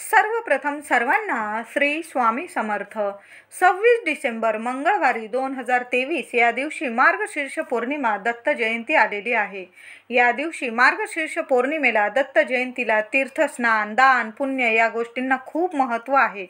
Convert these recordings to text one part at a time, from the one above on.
सर्वप्रथम सर्वांना श्री स्वामी समर्थ. 26 डिसेंबर मंगळवारी 2023 या दिवशी मार्गशीर्ष पौर्णिमा दत्त जयंती आलेली आहे. या दिवशी मार्गशीर्ष पौर्णिमेला दत्त जयंतीला तीर्थस्नान, दान, पुण्य या गोष्टींना खूप महत्त्व आहे.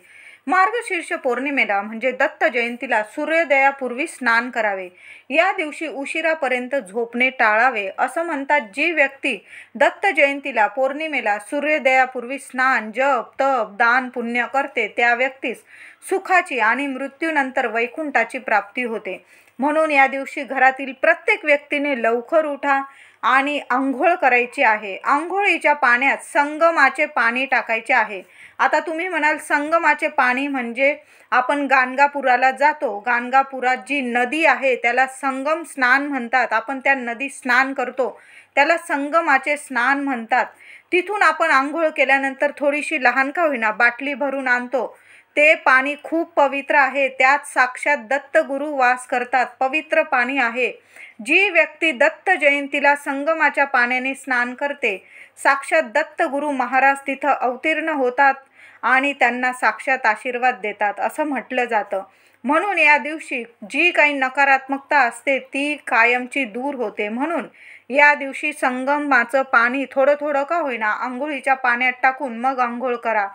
मार्गशीर्ष पौर्णिमेला म्हणजे दत्त जयंतीला सूर्योदयापूर्वी स्नान करावे. या दिवशी उशिरापर्यंत झोपणे टाळावे. असं म्हणतात, जी व्यक्ती दत्त जयंतीला पौर्णिमेला सूर्योदयापूर्वी स्नान, जप, तप, दान, पुण्य करते त्या व्यक्तीस सुखाची आणि मृत्यूनंतर वैकुंठाची प्राप्ती होते. म्हणून या दिवशी घरातील प्रत्येक व्यक्तीने लवकर उठा आणि आंघोळ करायची आहे. आंघोळीच्या पाण्यात संगमाचे पाणी टाकायचे आहे. आता तुम्ही म्हणाल, संगमाचे पाणी म्हणजे आपण गाणगापुराला जातो. गाणगापुरात जी नदी आहे त्याला संगम स्नान म्हणतात. आपण त्या नदीत स्नान करतो त्याला संगमाचे स्नान म्हणतात. तिथून आपण आंघोळ केल्यानंतर थोडीशी लहान का होईना बाटली भरून आणतो. ते पाणी खूप पवित्र आहे. त्यात साक्षात दत्त गुरु वास करतात. पवित्र पाणी आहे. जी व्यक्ती दत्त जयंतीला संगमाच्या पाण्याने स्नान करते, साक्षात दत्त गुरु महाराज तिथं अवतीर्ण होतात आणि त्यांना साक्षात आशीर्वाद देतात असं म्हटलं जातं. म्हणून या दिवशी जी काही नकारात्मकता असते ती कायमची दूर होते. म्हणून या दिवशी संगमाचं पाणी थोडं थोडं का होईना आंघोळीच्या पाण्यात टाकून मग आंघोळ करा.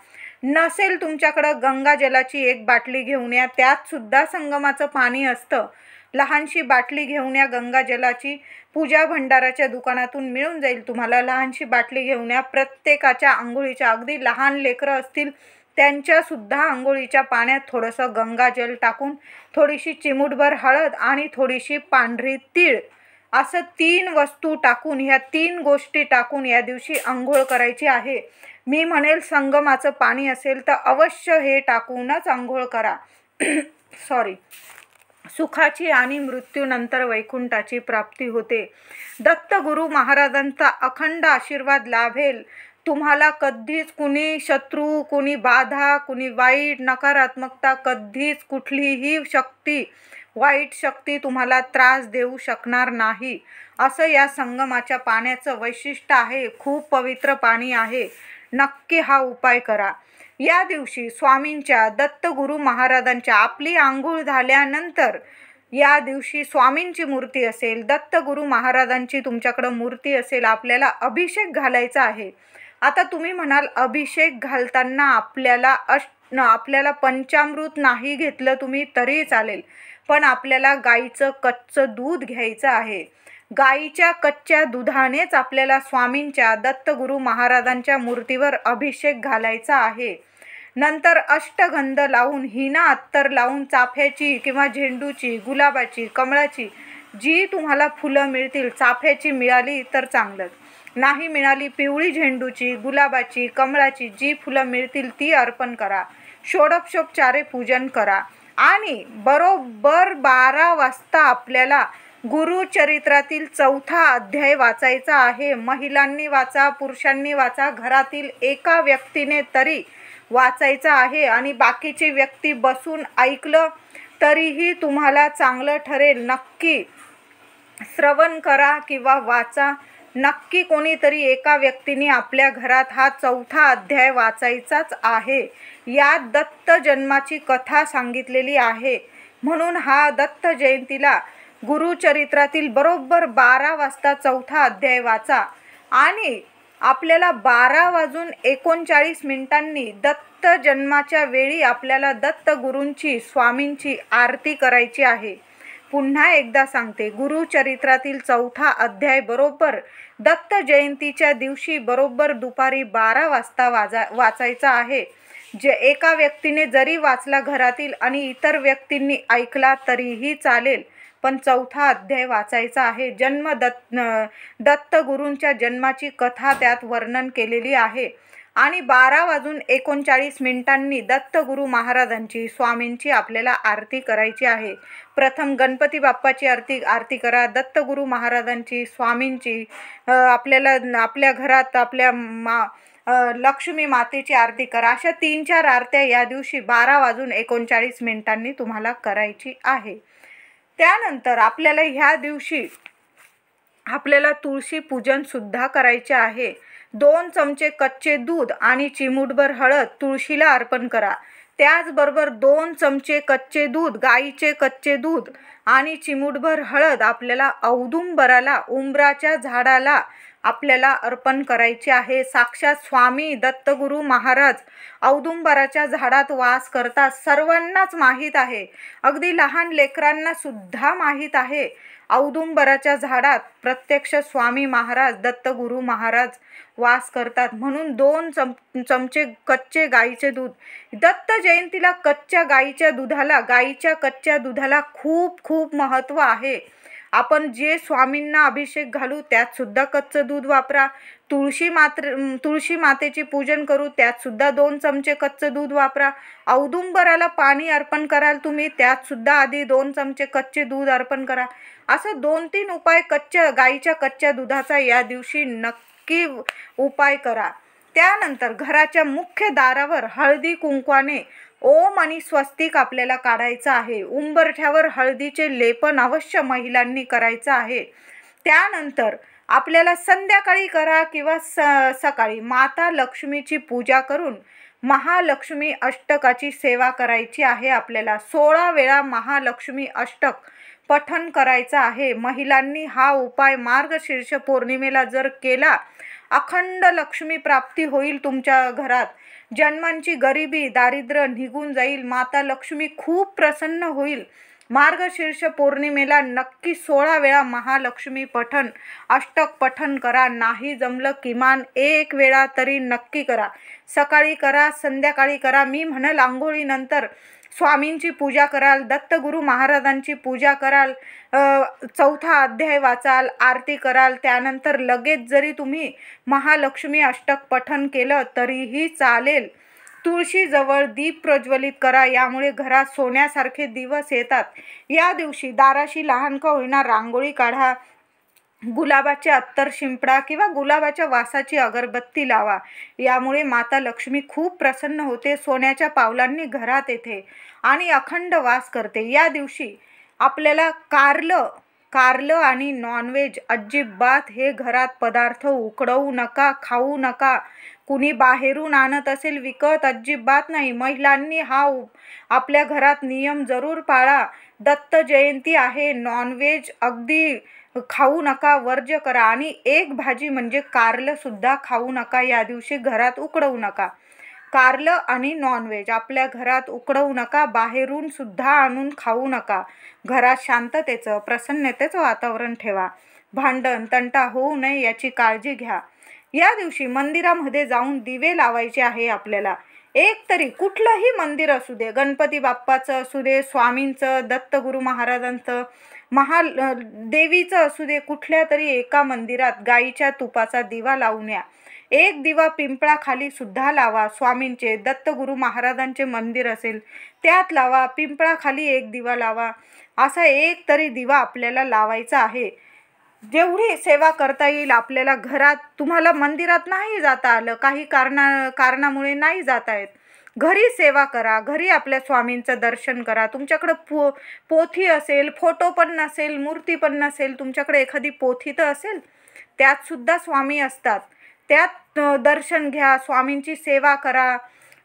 नसेल तुमच्याकडं गंगाजलाची एक बाटली घेऊन या, त्यात सुद्धा संगमाचं पाणी असतं. लहानशी बाटली घेऊन या गंगाजलाची. पूजा भंडाराच्या दुकानातून मिळून जाईल तुम्हाला. लहानशी बाटली घेऊन या. प्रत्येकाच्या आंघोळीच्या, अगदी लहान लेकरं असतील त्यांच्यासुद्धा आंघोळीच्या पाण्यात थोडंसं गंगाजल टाकून, थोडीशी चिमूटभर हळद आणि थोडीशी पांढरी तीळ असं 3 वस्तू टाकून, ह्या 3 गोष्टी टाकून या दिवशी आंघोळ करायची आहे. मी म्हणेल, संगमाचं पाणी असेल तर अवश्य हे टाकूनच आंघोळ करा. सुखाची आणि मृत्यूनंतर वैकुंठाची प्राप्ती होते. दत्त गुरु महाराजांचा अखंड आशीर्वाद लाभेल तुम्हाला. कधीच कुणी शत्रू, कुणी बाधा, कुणी वाईट नकारात्मकता, कधीच कुठलीही शक्ती, वाईट शक्ती तुम्हाला त्रास देऊ शकणार नाही. असं या संगमाच्या पाण्याचं वैशिष्ट्य आहे. खूप पवित्र पाणी आहे. नक्की हा उपाय करा. या दिवशी स्वामींच्या, दत्त गुरु महाराजांच्या, आपली आंघोळ झाल्यानंतर या दिवशी स्वामींची मूर्ती असेल, दत्त गुरु महाराजांची तुमच्याकडं मूर्ती असेल, आपल्याला अभिषेक घालायचा आहे. आता तुम्ही म्हणाल, अभिषेक घालताना आपल्याला पंचामृत नाही घेतलं तुम्ही तरी चालेल, पण आपल्याला गाईचं कच्चं दूध घ्यायचं आहे. गाईच्या कच्च्या दुधानेच आपल्याला स्वामींच्या, दत्त गुरु महाराजांच्या मूर्तीवर अभिषेक घालायचा आहे. नंतर अष्टगंध लावून, हिना अत्तर लावून, चाफ्याची किंवा झेंडूची, गुलाबाची, कमळाची जी तुम्हाला फुलं मिळतील, चाफ्याची मिळाली तर चांगलंच, नाही मिळाली पिवळी झेंडूची, गुलाबाची, कमळाची जी फुलं मिळतील ती अर्पण करा. षोडशोपचारे पूजन करा आणि बरोबर 12 वाजता आपल्याला गुरुचरित्रातील 4था अध्याय वाचायचा आहे. महिलांनी वाचा, पुरुषांनी वाचा, घरातील एका व्यक्तीने तरी वाचायचा आहे. आणि बाकीची व्यक्ती बसून ऐकलं तरीही तुम्हाला चांगलं ठरेल. नक्की श्रवण करा किंवा वाचा. नक्की कोणीतरी एका व्यक्तीने आपल्या घरात हा 4था अध्याय वाचायचाच आहे. यात दत्त जन्माची कथा सांगितलेली आहे. म्हणून हा दत्त जयंतीला गुरुचरित्रातील बरोबर 12 वाजता 4था अध्याय वाचा. आणि आपल्याला 12:39 दत्त जन्माच्या वेळी आपल्याला दत्त गुरूंची, स्वामींची आरती करायची आहे. पुन्हा एकदा सांगते, गुरुचरित्रातील 4था अध्याय बरोबर दत्त जयंतीच्या दिवशी बरोबर दुपारी 12 वाजता वाचायचा आहे. एका व्यक्तीने जरी वाचला घरातील आणि इतर व्यक्तींनी ऐकला तरीही चालेल, पण 4था अध्याय वाचायचा आहे. दत्त गुरूंच्या जन्माची कथा त्यात वर्णन केलेली आहे. आणि 12:39 दत्त गुरु महाराजांची, स्वामींची आपल्याला आरती करायची आहे. प्रथम गणपती बाप्पाची आरती करा, दत्त गुरु महाराजांची, स्वामींची, आपल्याला आपल्या घरात आपल्या लक्ष्मी मातेची आरती करा. अशा 3-4 आरत्या या दिवशी 12:39 तुम्हाला करायची आहे. त्यानंतर आपल्याला ह्या दिवशी तुळशी पूजन सुद्धा करायचे आहे. 2 चमचे कच्चे दूध आणि चिमूटभर हळद तुळशीला अर्पण करा. त्याचबरोबर 2 चमचे कच्चे दूध, गाईचे कच्चे दूध आणि चिमूटभर हळद आपल्याला औदुंबराला, उंबराच्या झाडाला आपल्याला अर्पण करायचे आहे. साक्षात स्वामी दत्तगुरू महाराज औदुंबराच्या झाडात वास करतात. सर्वांनाच माहीत आहे, अगदी लहान लेकरांना सुद्धा माहीत आहे, औदुंबराच्या झाडात प्रत्यक्ष स्वामी महाराज दत्तगुरू महाराज वास करतात. म्हणून 2 चमचे कच्चे गाईचे दूध. दत्त जयंतीला कच्च्या गाईच्या कच्च्या दुधाला खूप खूप महत्त्व आहे. आपण जे स्वामींना अभिषेक घालू त्यात सुद्धा कच्चं दूध वापरा. तुळशी मातेची पूजन करू त्यात सुद्धा 2 चमचे कच्चं दूध वापरा. औदुंबराला पाणी अर्पण कराल तुम्ही त्यात सुद्धा आधी 2 चमचे कच्चे दूध अर्पण करा. असं 2-3 उपाय गाईच्या कच्च्या दुधाचा या दिवशी नक्की उपाय करा. त्यानंतर घराच्या मुख्य दारावर हळदी कुंकवाने ओम आणि स्वस्तिक आपल्याला काढायचं आहे. उंबरठ्यावर हळदीचे लेपन अवश्य महिलांनी करायचं आहे. त्यानंतर आपल्याला संध्याकाळी करा किंवा सकाळी माता लक्ष्मीची पूजा करून महालक्ष्मी अष्टकाची सेवा करायची आहे. आपल्याला 16 वेळा महालक्ष्मी अष्टक पठण करायचं आहे. महिलांनी हा उपाय मार्गशीर्ष पौर्णिमेला जर केला, अखंड लक्ष्मी प्राप्ती होईल. तुमच्या घरात जन्मांची गरिबी दारिद्र्य निघून जाईल. माता लक्ष्मी खूप प्रसन्न होईल. मार्गशीर्ष पौर्णिमेला नक्की 16 वेळा महालक्ष्मी पठण अष्टक पठण करा. नाही जमलं किमान 1 वेळा तरी नक्की करा. सकाळी करा, संध्याकाळी करा. मी म्हणेल आंघोळीनंतर स्वामींची पूजा कराल, दत्तगुरू महाराजांची पूजा कराल, 4था अध्याय वाचाल, आरती कराल. त्यानंतर लगेच जरी तुम्ही महालक्ष्मी अष्टक पठण केलं तरीही चालेल. तुळशीजवळ दीप प्रज्वलित करा. यामुळे घरात सोन्यासारखे दिवस येतात. या दिवशी दाराशी लहान का होईना रांगोळी काढा. गुलाबाचे अत्तर शिंपडा किंवा गुलाबाच्या वासाची अगरबत्ती लावा. यामुळे माता लक्ष्मी खूप प्रसन्न होते, सोन्याच्या पावलांनी घरात येते आणि अखंड वास करते. या दिवशी आपल्याला कारलं आणि नॉनव्हेज अजिबात हे घरात पदार्थ उकडवू नका, खाऊ नका. कुणी बाहेरून आणत असेल विकत, अजिबात नाही. महिलांनी हा आपल्या घरात नियम जरूर पाळा. दत्त जयंती आहे, नॉनव्हेज अगदी खाऊ नका, वर्ज्य करा. आणि एक भाजी म्हणजे कारलं सुद्धा खाऊ नका. या दिवशी घरात उकडवू नका. कारलं आणि नॉनव्हेज आपल्या घरात उकडवू नका. बाहेरून सुद्धा आणून खाऊ नका. घरात शांततेचं, प्रसन्नतेचं वातावरण ठेवा. भांडण तंटा होऊ नये याची काळजी घ्या. या दिवशी मंदिरामध्ये जाऊन दिवे लावायचे आहे आपल्याला. एक तरी कुठलंही मंदिर असू दे, गणपती बाप्पाचं असू दे, स्वामींचं, दत्तगुरू महाराजांचं, देवीचं असू दे, कुठल्या तरी एका मंदिरात गाईच्या तुपाचा दिवा लावून या. एक दिवा पिंपळाखाली सुद्धा लावा. स्वामींचे, दत्तगुरू महाराजांचे मंदिर असेल त्यात लावा. पिंपळाखाली एक दिवा लावा. असा एक तरी दिवा आपल्याला लावायचा आहे. जेवढी सेवा करता येईल आपल्याला घरात. तुम्हाला मंदिरात नाही जाता आलं, काही कारणामुळे नाही जाता येत, घरी सेवा करा. घरी आपल्या स्वामींचं दर्शन करा. तुमच्याकडं पोथी असेल, फोटो पण नसेल, मूर्ती पण नसेल, तुमच्याकडे एखादी पोथी तर असेल, त्यात सुद्धा स्वामी असतात. त्यात दर्शन घ्या, स्वामींची सेवा करा.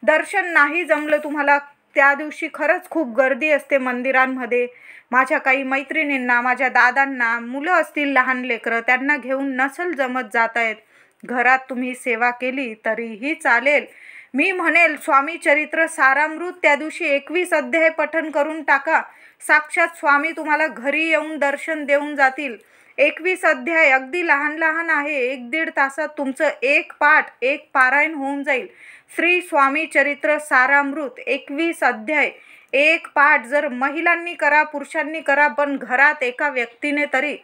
दर्शन नाही जमलं तुम्हाला, त्या दिवशी खरंच खूप गर्दी असते मंदिरांमध्ये. माझ्या काही मैत्रिणींना, माझ्या दादांना मुलं असतील, लहान लेकरं, त्यांना घेऊन नसल जमत जाता येत, घरात तुम्ही सेवा केली तरीही चालेल. मी म्हणेल स्वामी चरित्र सारामृत त्या दिवशी 21 अध्याय पठण करून टाका. साक्षात स्वामी तुम्हाला घरी येऊन दर्शन देऊन जातील. 21 अध्याय अगदी लहान आहे. 1-1.5 तासात तुमचं एक पारायण होऊन जाईल. श्री स्वामी चरित्र सारामृत 21 अध्याय, एक पाठ जर महिलांनी करा, पुरुषांनी करा, पण घरात एका व्यक्तीने तरी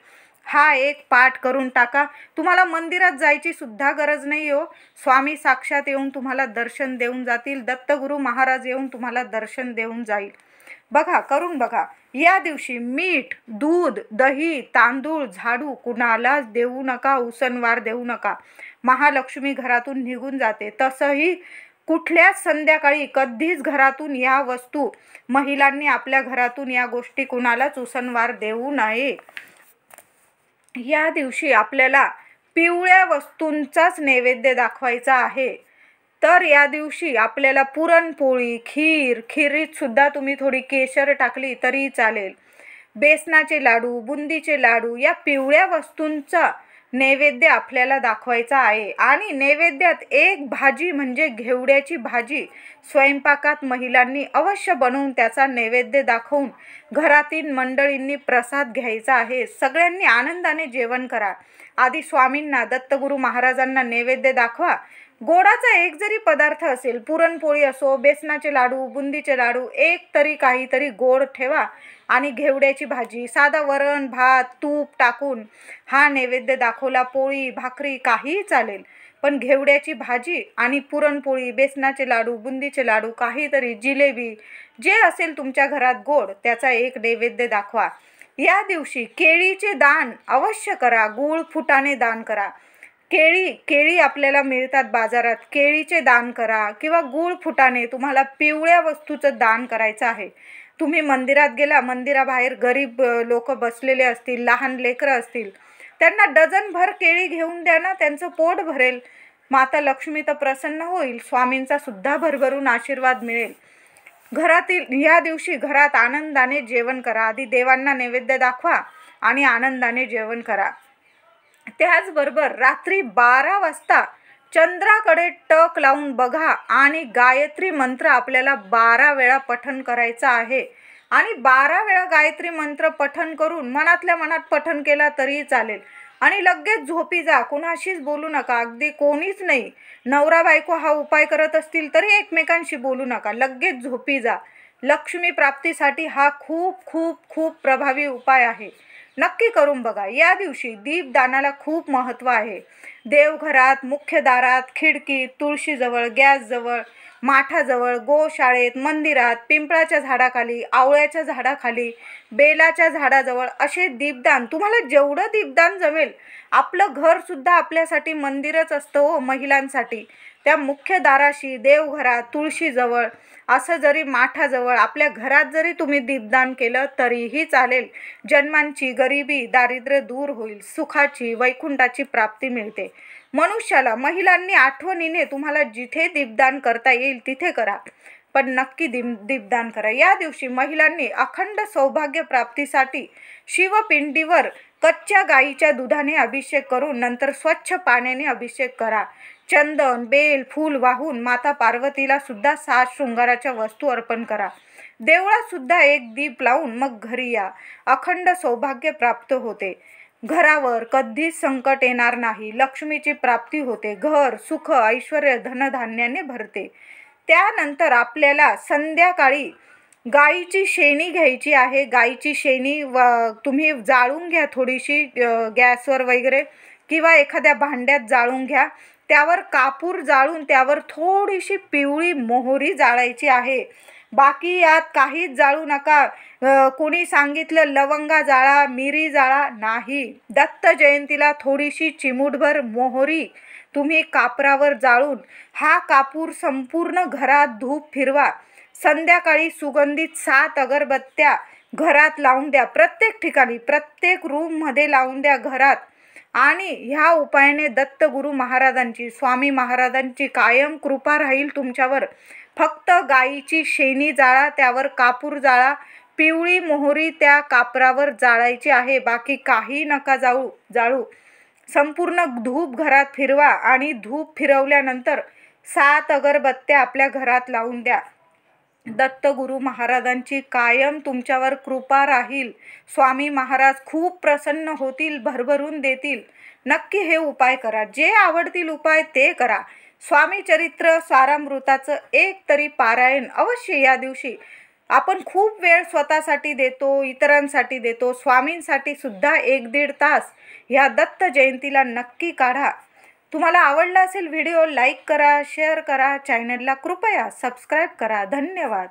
हा एक पाठ करून टाका. तुम्हाला मंदिरात जायची सुद्धा गरज नाही हो. स्वामी साक्षात येऊन तुम्हाला दर्शन देऊन जातील. दत्तगुरू महाराज येऊन तुम्हाला दर्शन देऊन जाईल. बघा, करून बघा. या दिवशी मीठ, दूध, दही, तांदूळ, झाडू कुणालाच देऊ नका. उसनवार देऊ नका. महालक्ष्मी घरातून निघून जाते. तसंही कुठल्याच संध्याकाळी कधीच घरातून या वस्तू, महिलांनी आपल्या घरातून या गोष्टी कुणालाच उसनवार देऊ नये. या दिवशी आपल्याला पिवळ्या वस्तूंचाच नैवेद्य दाखवायचा आहे। तर या दिवशी आपल्याला पुरणपोळी, खीरीत सुद्धा तुम्ही थोडी केशर टाकली तरी चालेल, बेसनाचे लाडू, बुंदीचे लाडू या पिवळ्या वस्तूंचा नैवेद्य आपल्याला दाखवायचा आहे। आणि नैवेद्यात एक भाजी म्हणजे घेवड्याची भाजी स्वयंपाकात महिलांनी अवश्य बनवून त्याचा नैवेद्य दाखवून घरातील मंडळींनी प्रसाद घ्यायचा आहे। सगळ्यांनी आनंदाने जेवण करा। आधी स्वामींना, दत्तगुरू महाराजांना नैवेद्य दाखवा। गोडाचा एक जरी पदार्थ असेल, पुरणपोळी असो, बेसनाचे लाडू, बुंदीचे लाडू, एक तरी काहीतरी गोड ठेवा आणि घेवड्याची भाजी, साधा वरण भात तूप टाकून हा नैवेद्य दाखवला, पोळी भाकरी काहीही चालेल, पण घेवड्याची भाजी आणि पुरणपोळी, बेसनाचे लाडू, बुंदीचे लाडू, काहीतरी जिलेबी जे असेल तुमच्या घरात गोड त्याचा एक नैवेद्य दाखवा। या दिवशी केळीचे दान अवश्य करा, गूळ फुटाणे दान करा। केळी आपल्याला मिळतात बाजारात, केळीचे दान करा किंवा गूळ फुटाणे, तुम्हाला पिवळ्या वस्तूचं दान करायचं आहे। तुम्ही मंदिरात गेला, मंदिराबाहेर गरीब लोक बसलेले असतील, लहान लेकरं असतील, त्यांना डझनभर केळी घेऊन द्या ना, त्यांचं पोट भरेल, माता लक्ष्मी तर प्रसन्न होईल, स्वामींचा सुद्धा भरभरून आशीर्वाद मिळेल। या दिवशी घरात आनंदाने जेवण करा। आधी देवांना नैवेद्य दाखवा आणि आनंदाने जेवण करा। त्याचबरोबर रात्री 12 वाजता चंद्राकडे टक लावून बघा आणि गायत्री मंत्र आपल्याला 12 वेळा पठण करायचा आहे। आणि 12 वेळा गायत्री मंत्र पठण करून मनातल्या मनात पठण केला तरी चालेल आणि लगेच झोपी जा। कुणाशीच बोलू नका, अगदी कोणीच नाही, नवरा बायको हा उपाय करत असतील तरी एकमेकांशी बोलू नका, लगेच झोपी जा। लक्ष्मी प्राप्तीसाठी हा खूप खूप खूप प्रभावी उपाय आहे, नक्की करून बघा। या दिवशी दीपदानाला खूप महत्त्व आहे। देवघरात, मुख्य दारात, खिडकीत, तुळशीजवळ, गॅसजवळ, माठाजवळ, गोशाळेत, मंदिरात, पिंपळाच्या झाडाखाली, आवळ्याच्या झाडाखाली, बेलाच्या झाडाजवळ असे दीपदान, तुम्हाला जेवढं दीपदान जमेल, आपलं घरसुद्धा आपल्यासाठी मंदिरच असतं हो महिलांसाठी। त्या मुख्य दाराशी, देवघरात, तुळशीजवळ, असं जरी माठाजवळ आपल्या घरात जरी तुम्ही दीपदान केलं तरीही चालेल। जन्मांची गरिबी, दारिद्र्य दूर होईल, सुखाची, वैकुंठाची प्राप्ती मिळते मनुष्याला। महिलांनी आठवणीने तुम्हाला जिथे दीपदान करता येईल तिथे करा, पण नक्की दीपदान करा। या दिवशी महिलांनी अखंड सौभाग्य प्राप्तीसाठी शिवपिंडीवर कच्च्या गाईच्या दुधाने अभिषेक करून नंतर स्वच्छ पाण्याने अभिषेक करा। चंदन, बेल, फूल वाहून माता पार्वतीला सुद्धा 7 शृंगाराच्या वस्तू अर्पण करा। देवळात सुद्धा एक दीप लावून मग घरी या, अखंड सौभाग्य प्राप्त होते। घरावर कधीच संकट येणार नाही, लक्ष्मीची प्राप्ती होते, घर सुख ऐश्वर्य धनधान्याने भरते। त्यानंतर आपल्याला संध्याकाळी गाईची शेणी घ्यायची आहे। गाईची शेणी तुम्ही जाळून घ्या, थोडीशी गॅसवर वगैरे किंवा एखाद्या भांड्यात जाळून घ्या, त्यावर कापूर जाळून त्यावर थोडीशी पिवळी मोहरी जाळायची आहे। बाकी यात काहीच जाळू नका। कोणी सांगितलं लवंगा जाळा, मिरी जाळा, नाही। दत्त जयंतीला थोडीशी चिमूटभर मोहरी तुम्ही कापरावर जाळून हा कापूर संपूर्ण घरात धूप फिरवा। संध्याकाळी सुगंधित 7 अगरबत्त्या घरात लावून द्या, प्रत्येक ठिकाणी, प्रत्येक रूममध्ये लावून द्या घरात। आणि ह्या उपायाने दत्तगुरू महाराजांची, स्वामी महाराजांची कायम कृपा राहील तुमच्यावर। फक्त गाईची शेणी जाळा, त्यावर कापूर जाळा, पिवळी मोहरी त्या कापरावर जाळायची आहे, बाकी काही नका जाळू। संपूर्ण धूप घरात फिरवा आणि धूप फिरवल्यानंतर 7 अगरबत्त्या आपल्या घरात लावून द्या। दत्तगुरू महाराजांची कायम तुमच्यावर कृपा राहील। स्वामी महाराज खूप प्रसन्न होतील, भरभरून देतील। नक्की हे उपाय करा, जे आवडतील उपाय ते करा। स्वामी चरित्र सारामृताचं एक तरी पारायण अवश्य या दिवशी। आपण खूप वेळ स्वतःसाठी देतो, इतरांसाठी देतो, स्वामींसाठी सुद्धा 1-1.5 तास ह्या दत्त जयंतीला नक्की काढा। तुम्हाला आवडला असेल व्हिडिओ, लाईक करा, शेअर करा, चॅनलला कृपया सबस्क्राईब करा। धन्यवाद।